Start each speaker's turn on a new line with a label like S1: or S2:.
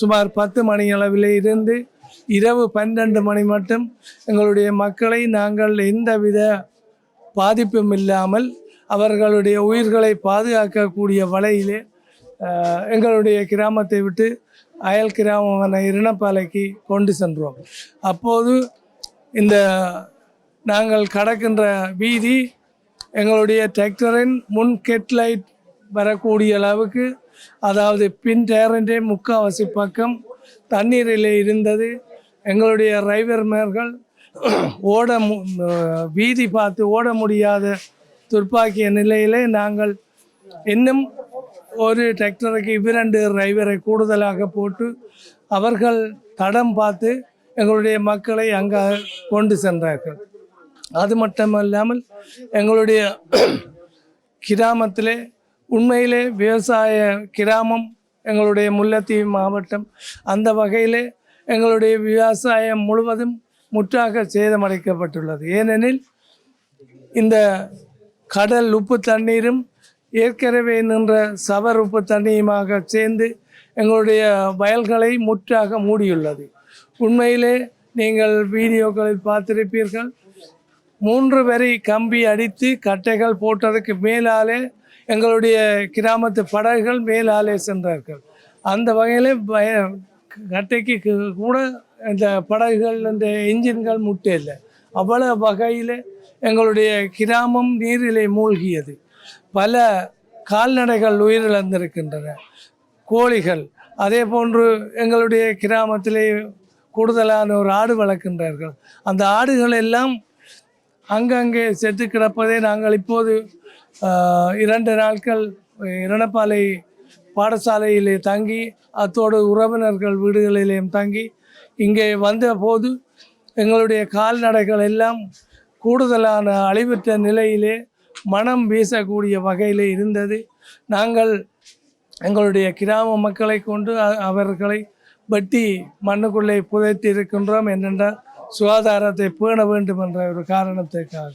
S1: சுமார் 10 மணி அளவில் இருந்து இரவு 12 மணி மட்டும் எங்களுடைய மக்களை நாங்கள் எந்தவித பாதிப்பும் இல்லாமல் அவர்களுடைய உயிர்களை பாதுகாக்கக்கூடிய வகையிலே எங்களுடைய கிராமத்தை விட்டு அயல் கிராமமான இரணப்பாலைக்கு கொண்டு சென்றோம். அப்போது இந்த நாங்கள் கடக்கின்ற வீதி எங்களுடைய டிராக்டரின் முன் ஹெட்லைட் வரக்கூடிய அளவுக்கு, அதாவது பின் டயரிൻ്റെ முக்கால்வாசி பக்கம் தண்ணீரில் இருந்தது. எங்களுடைய டிரைவர்மார்கள் வீதி பார்த்து ஓட முடியாத துர்ப்பாக்கிய நிலையிலே நாங்கள் இன்னும் ஒரு டிராக்டருக்கு 2 டிரைவரை கூடுதலாக போட்டு அவர்கள் தடம் பார்த்து எங்களுடைய மக்களை அங்கே கொண்டு சென்றார்கள். அது மட்டுமல்லாமல் எங்களுடைய கிராமத்திலே உண்மையிலே விவசாய கிராமம் எங்களுடைய முல்லைத்தீவு மாவட்டம். அந்த வகையிலே எங்களுடைய விவசாயம் முழுவதும் முற்றாக சேதமடைக்கப்பட்டுள்ளது. ஏனெனில் இந்த கடல் உப்பு தண்ணீரும் ஏற்கனவே நின்ற சவர் உப்பு தண்ணியுமாக சேர்ந்து எங்களுடைய வயல்களை முற்றாக மூடியுள்ளது. உண்மையிலே நீங்கள் வீடியோக்களில் பார்த்திருப்பீர்கள். 3 வரி கம்பி அடித்து கட்டைகள் போட்டதுக்கு மேலாலே எங்களுடைய கிராமத்து படகுகள் மேலாலே சென்றார்கள். அந்த வகையில் கட்டைக்கு கூட இந்த படகுகள் இந்த என்ஜின்கள் முட்டையில்லை. அவ்வளவு வகையில் எங்களுடைய கிராமம் நீரிலே மூழ்கியது. பல கால்நடைகள் உயிரிழந்திருக்கின்றன, கோழிகள். அதே போன்று எங்களுடைய கிராமத்திலே கூடுதலான ஒரு ஆடு வளர்க்கின்றார்கள். அந்த ஆடுகள் எல்லாம் அங்கங்கே செத்து கிடப்பதை நாங்கள் இப்போது 2 நாட்கள் இரணப்பாலை பாடசாலையிலே தங்கி அத்தோடு உறவினர்கள் வீடுகளிலேயும் தங்கி இங்கே வந்த போது எங்களுடைய கால்நடைகள் எல்லாம் கூடுதலான அழிவுற்ற நிலையிலே மனம் வீசக்கூடிய வகையில் இருந்தது. நாங்கள் எங்களுடைய கிராம மக்களை கொண்டு அவர்களை வெட்டி மண்ணுக்குள்ளே புதைத்து இருக்கின்றோம். என்னென்றால் சுகாதாரத்தை பேண வேண்டும் என்ற ஒரு காரணத்திற்காக.